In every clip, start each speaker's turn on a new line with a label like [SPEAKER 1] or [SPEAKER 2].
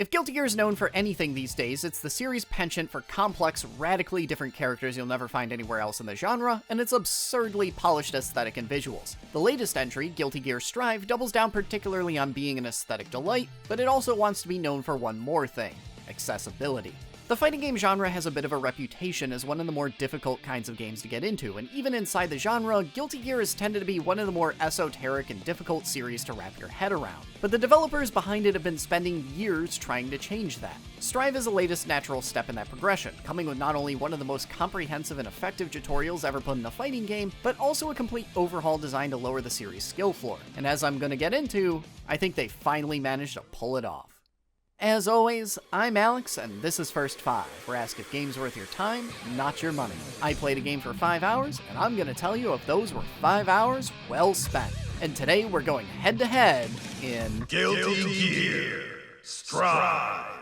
[SPEAKER 1] If Guilty Gear is known for anything these days, it's the series' penchant for complex, radically different characters you'll never find anywhere else in the genre, and its absurdly polished aesthetic and visuals. The latest entry, Guilty Gear Strive, doubles down particularly on being an aesthetic delight, but it also wants to be known for one more thing: accessibility. The fighting game genre has a bit of a reputation as one of the more difficult kinds of games to get into, and even inside the genre, Guilty Gear has tended to be one of the more esoteric and difficult series to wrap your head around. But the developers behind it have been spending years trying to change that. Strive is the latest natural step in that progression, coming with not only one of the most comprehensive and effective tutorials ever put in a fighting game, but also a complete overhaul designed to lower the series' skill floor. And as I'm gonna get into, I think they finally managed to pull it off. As always, I'm Alex, and this is First 5, where I ask if games worth your time, not your money. I played a game for 5 hours, and I'm gonna tell you if those were 5 hours well spent. And today we're going head-to-head in
[SPEAKER 2] Guilty Gear Strive.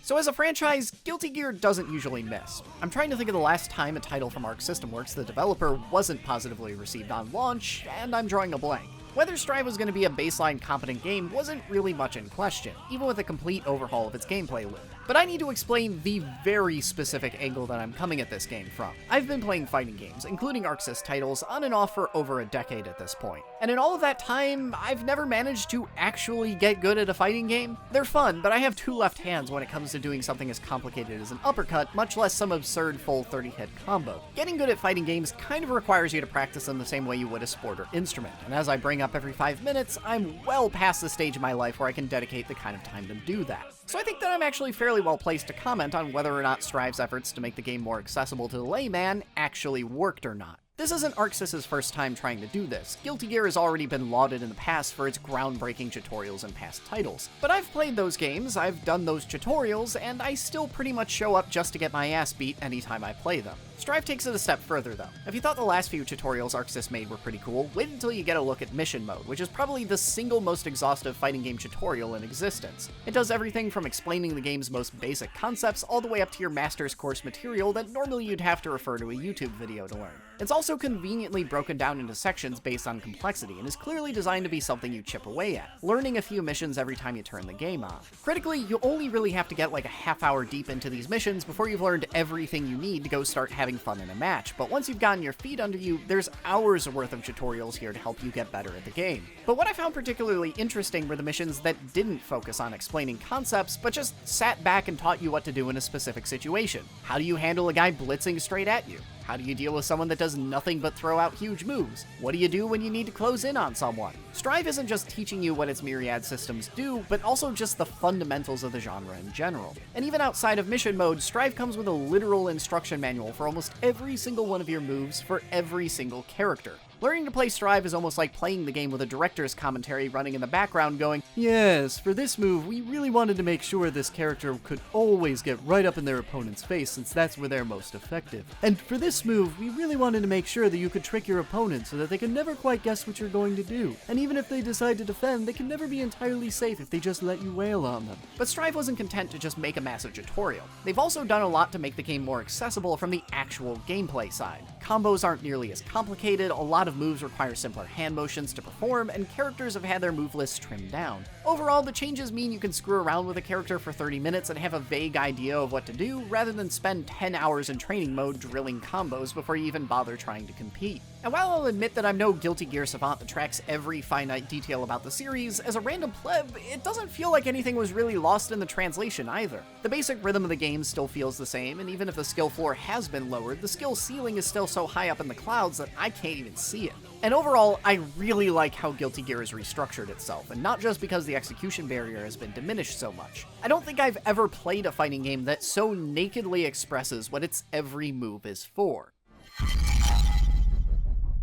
[SPEAKER 1] So as a franchise, Guilty Gear doesn't usually miss. I'm trying to think of the last time a title from Arc System Works, the developer, wasn't positively received on launch, and I'm drawing a blank. Whether Strive was going to be a baseline competent game wasn't really much in question, even with a complete overhaul of its gameplay loop. But I need to explain the very specific angle that I'm coming at this game from. I've been playing fighting games, including Arc Sys titles, on and off for over a decade at this point. And in all of that time, I've never managed to actually get good at a fighting game. They're fun, but I have two left hands when it comes to doing something as complicated as an uppercut, much less some absurd full 30-hit combo. Getting good at fighting games kind of requires you to practice them the same way you would a sport or instrument, and as I bring up every 5 minutes, I'm well past the stage of my life where I can dedicate the kind of time to do that. So I think that I'm actually fairly well placed to comment on whether or not Strive's efforts to make the game more accessible to the layman actually worked or not. This isn't Arc Sys' first time trying to do this. Guilty Gear has already been lauded in the past for its groundbreaking tutorials in past titles. But I've played those games, I've done those tutorials, and I still pretty much show up just to get my ass beat anytime I play them. Strive takes it a step further though. If you thought the last few tutorials Arc Sys made were pretty cool, wait until you get a look at Mission Mode, which is probably the single most exhaustive fighting game tutorial in existence. It does everything from explaining the game's most basic concepts all the way up to your master's course material that normally you'd have to refer to a YouTube video to learn. It's also conveniently broken down into sections based on complexity and is clearly designed to be something you chip away at, learning a few missions every time you turn the game on. Critically, you only really have to get like a half hour deep into these missions before you've learned everything you need to go start having fun in a match, but once you've gotten your feet under you, there's hours worth of tutorials here to help you get better at the game. But what I found particularly interesting were the missions that didn't focus on explaining concepts, but just sat back and taught you what to do in a specific situation. How do you handle a guy blitzing straight at you? How do you deal with someone that does nothing but throw out huge moves? What do you do when you need to close in on someone? Strive isn't just teaching you what its myriad systems do, but also just the fundamentals of the genre in general. And even outside of mission mode, Strive comes with a literal instruction manual for almost every single one of your moves for every single character. Learning to play Strive is almost like playing the game with a director's commentary running in the background going, "Yes, for this move, we really wanted to make sure this character could always get right up in their opponent's face since that's where they're most effective. And for this move, we really wanted to make sure that you could trick your opponent so that they can never quite guess what you're going to do. And even if they decide to defend, they can never be entirely safe if they just let you wail on them." But Strive wasn't content to just make a massive tutorial. They've also done a lot to make the game more accessible from the actual gameplay side. Combos aren't nearly as complicated, a lot of moves require simpler hand motions to perform, and characters have had their move lists trimmed down. Overall, the changes mean you can screw around with a character for 30 minutes and have a vague idea of what to do, rather than spend 10 hours in training mode drilling combos before you even bother trying to compete. And while I'll admit that I'm no Guilty Gear savant that tracks every finite detail about the series, as a random pleb, it doesn't feel like anything was really lost in the translation either. The basic rhythm of the game still feels the same, and even if the skill floor has been lowered, the skill ceiling is still so high up in the clouds that I can't even see it. And overall, I really like how Guilty Gear has restructured itself, and not just because the execution barrier has been diminished so much. I don't think I've ever played a fighting game that so nakedly expresses what its every move is for.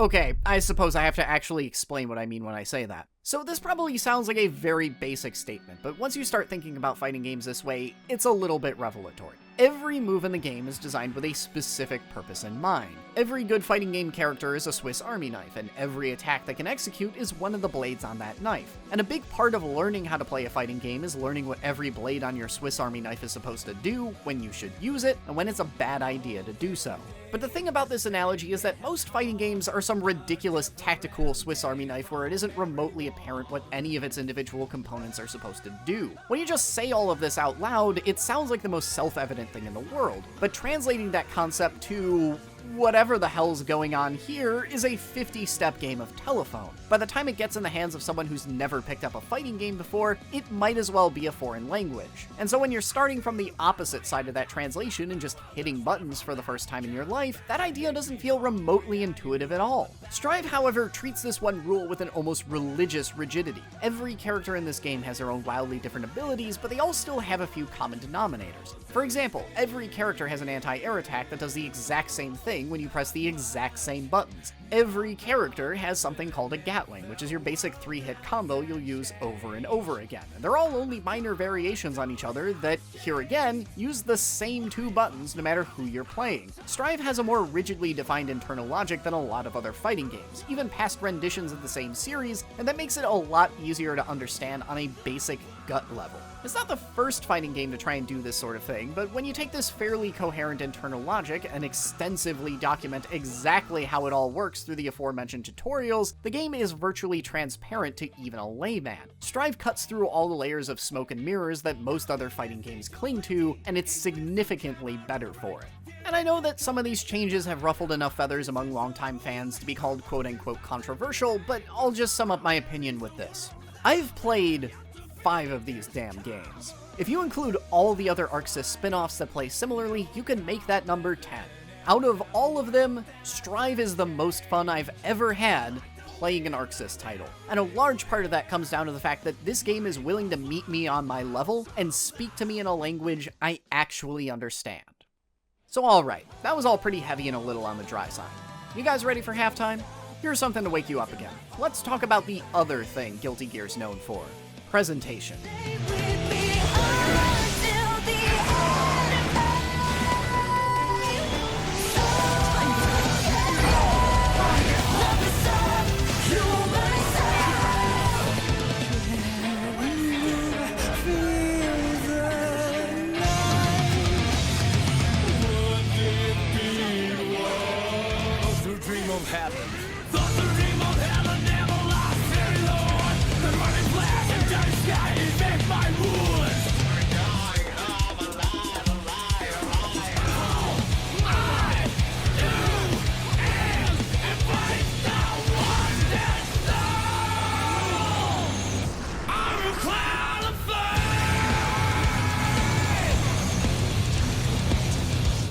[SPEAKER 1] Okay, I suppose I have to actually explain what I mean when I say that. So this probably sounds like a very basic statement, but once you start thinking about fighting games this way, it's a little bit revelatory. Every move in the game is designed with a specific purpose in mind. Every good fighting game character is a Swiss Army knife, and every attack they can execute is one of the blades on that knife. And a big part of learning how to play a fighting game is learning what every blade on your Swiss Army knife is supposed to do, when you should use it, and when it's a bad idea to do so. But the thing about this analogy is that most fighting games are some ridiculous tactical Swiss Army knife where it isn't remotely apparent what any of its individual components are supposed to do. When you just say all of this out loud, it sounds like the most self-evident thing in the world, but translating that concept to whatever the hell's going on here is a 50-step game of telephone. By the time it gets in the hands of someone who's never picked up a fighting game before, it might as well be a foreign language. And so when you're starting from the opposite side of that translation and just hitting buttons for the first time in your life, that idea doesn't feel remotely intuitive at all. Strive, however, treats this one rule with an almost religious rigidity. Every character in this game has their own wildly different abilities, but they all still have a few common denominators. For example, every character has an anti-air attack that does the exact same thing when you press the exact same buttons. Every character has something called a Gatling, which is your basic 3-hit combo you'll use over and over again. And they're all only minor variations on each other that, here again, use the same 2 buttons no matter who you're playing. Strive has a more rigidly defined internal logic than a lot of other fighting games, even past renditions of the same series, and that makes it a lot easier to understand on a basic gut level. It's not the first fighting game to try and do this sort of thing, but when you take this fairly coherent internal logic and extensively document exactly how it all works through the aforementioned tutorials, the game is virtually transparent to even a layman. Strive cuts through all the layers of smoke and mirrors that most other fighting games cling to, and it's significantly better for it. And I know that some of these changes have ruffled enough feathers among longtime fans to be called quote-unquote controversial, but I'll just sum up my opinion with this. I've played 5 of these damn games. If you include all the other Arc Sys spin-offs that play similarly, you can make that number 10. Out of all of them, Strive is the most fun I've ever had playing an Arc Sys title. And a large part of that comes down to the fact that this game is willing to meet me on my level and speak to me in a language I actually understand. So alright, that was all pretty heavy and a little on the dry side. You guys ready for halftime? Here's something to wake you up again. Let's talk about the other thing Guilty Gear's known for. Presentation.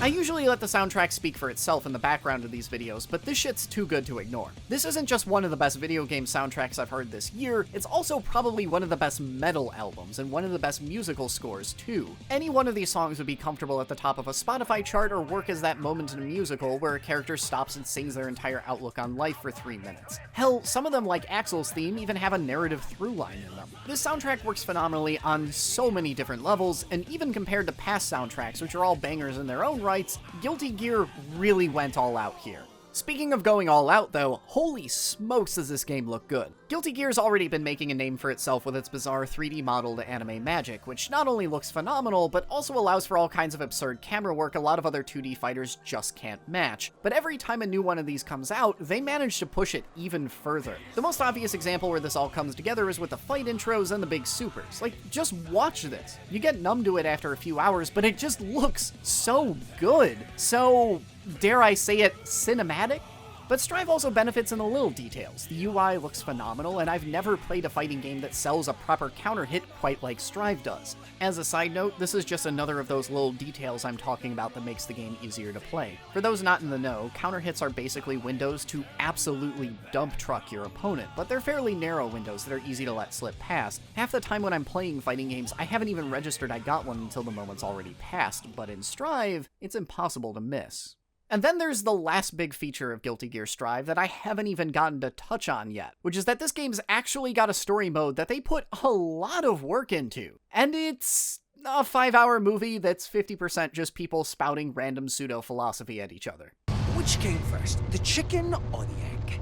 [SPEAKER 1] I usually let the soundtrack speak for itself in the background of these videos, but this shit's too good to ignore. This isn't just one of the best video game soundtracks I've heard this year, it's also probably one of the best metal albums, and one of the best musical scores too. Any one of these songs would be comfortable at the top of a Spotify chart or work as that moment in a musical where a character stops and sings their entire outlook on life for 3 minutes. Hell, some of them, like Axel's theme, even have a narrative through line in them. This soundtrack works phenomenally on so many different levels, and even compared to past soundtracks, which are all bangers in their own right, Guilty Gear really went all out here. Speaking of going all out though, holy smokes does this game look good. Guilty Gear's already been making a name for itself with its bizarre 3D modeled anime magic, which not only looks phenomenal, but also allows for all kinds of absurd camera work a lot of other 2D fighters just can't match. But every time a new one of these comes out, they manage to push it even further. The most obvious example where this all comes together is with the fight intros and the big supers. Like, just watch this. You get numb to it after a few hours, but it just looks so good. So, dare I say it, cinematic? But Strive also benefits in the little details. The UI looks phenomenal, and I've never played a fighting game that sells a proper counter hit quite like Strive does. As a side note, this is just another of those little details I'm talking about that makes the game easier to play. For those not in the know, counter hits are basically windows to absolutely dump truck your opponent, but they're fairly narrow windows that are easy to let slip past. Half the time when I'm playing fighting games, I haven't even registered I got one until the moment's already passed, but in Strive, it's impossible to miss. And then there's the last big feature of Guilty Gear Strive that I haven't even gotten to touch on yet, which is that this game's actually got a story mode that they put a lot of work into. And it's A 5-hour movie that's 50% just people spouting random pseudo-philosophy at each other.
[SPEAKER 3] Which came first, the chicken or the egg?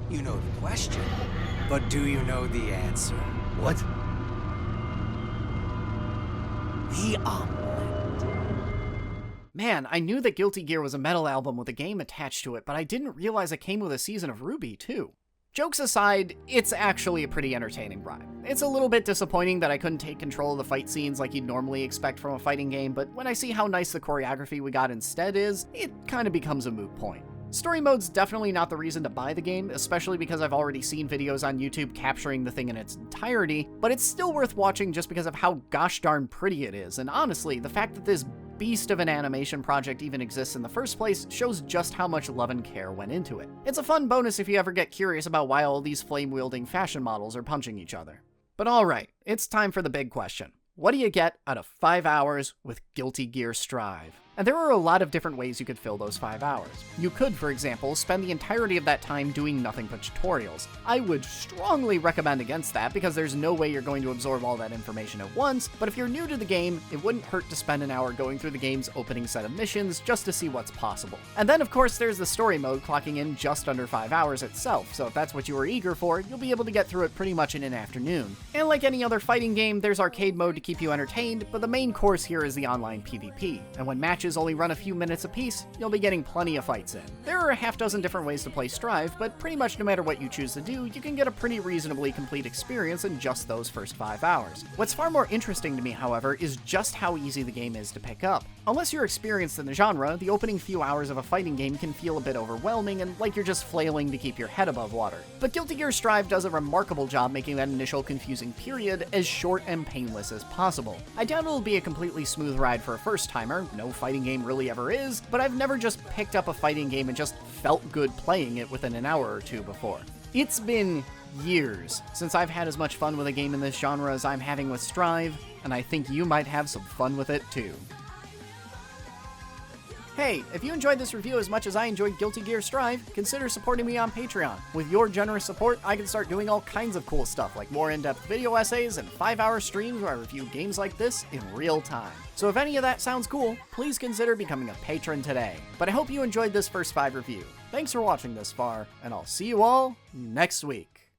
[SPEAKER 3] You know the question, but do you know the answer?
[SPEAKER 2] What?
[SPEAKER 3] The omelet.
[SPEAKER 1] Man, I knew that Guilty Gear was a metal album with a game attached to it, but I didn't realize it came with a season of Ruby, too. Jokes aside, it's actually a pretty entertaining ride. It's a little bit disappointing that I couldn't take control of the fight scenes like you'd normally expect from a fighting game, but when I see how nice the choreography we got instead is, it kind of becomes a moot point. Story mode's definitely not the reason to buy the game, especially because I've already seen videos on YouTube capturing the thing in its entirety, but it's still worth watching just because of how gosh darn pretty it is, and honestly, the fact that this beast of an animation project even exists in the first place shows just how much love and care went into it. It's a fun bonus if you ever get curious about why all these flame-wielding fashion models are punching each other. But alright, it's time for the big question. What do you get out of 5 hours with Guilty Gear Strive? And there are a lot of different ways you could fill those 5 hours. You could, for example, spend the entirety of that time doing nothing but tutorials. I would strongly recommend against that because there's no way you're going to absorb all that information at once, but if you're new to the game, it wouldn't hurt to spend an hour going through the game's opening set of missions just to see what's possible. And then, of course, there's the story mode clocking in just under 5 hours itself, so if that's what you were eager for, you'll be able to get through it pretty much in an afternoon. And like any other fighting game, there's arcade mode to keep you entertained, but the main course here is the online PvP, and when matches only run a few minutes apiece, you'll be getting plenty of fights in. There are a half dozen different ways to play Strive, but pretty much no matter what you choose to do, you can get a pretty reasonably complete experience in just those first 5 hours. What's far more interesting to me, however, is just how easy the game is to pick up. Unless you're experienced in the genre, the opening few hours of a fighting game can feel a bit overwhelming and like you're just flailing to keep your head above water. But Guilty Gear Strive does a remarkable job making that initial confusing period as short and painless as possible. I doubt it'll be a completely smooth ride for a first-timer, no fighting game really ever is, but I've never just picked up a fighting game and just felt good playing it within an hour or two before. It's been years since I've had as much fun with a game in this genre as I'm having with Strive, and I think you might have some fun with it too. Hey, if you enjoyed this review as much as I enjoyed Guilty Gear Strive, consider supporting me on Patreon. With your generous support, I can start doing all kinds of cool stuff like more in-depth video essays and 5-hour streams where I review games like this in real time. So if any of that sounds cool, please consider becoming a patron today. But I hope you enjoyed this first 5 review. Thanks for watching this far, and I'll see you all next week.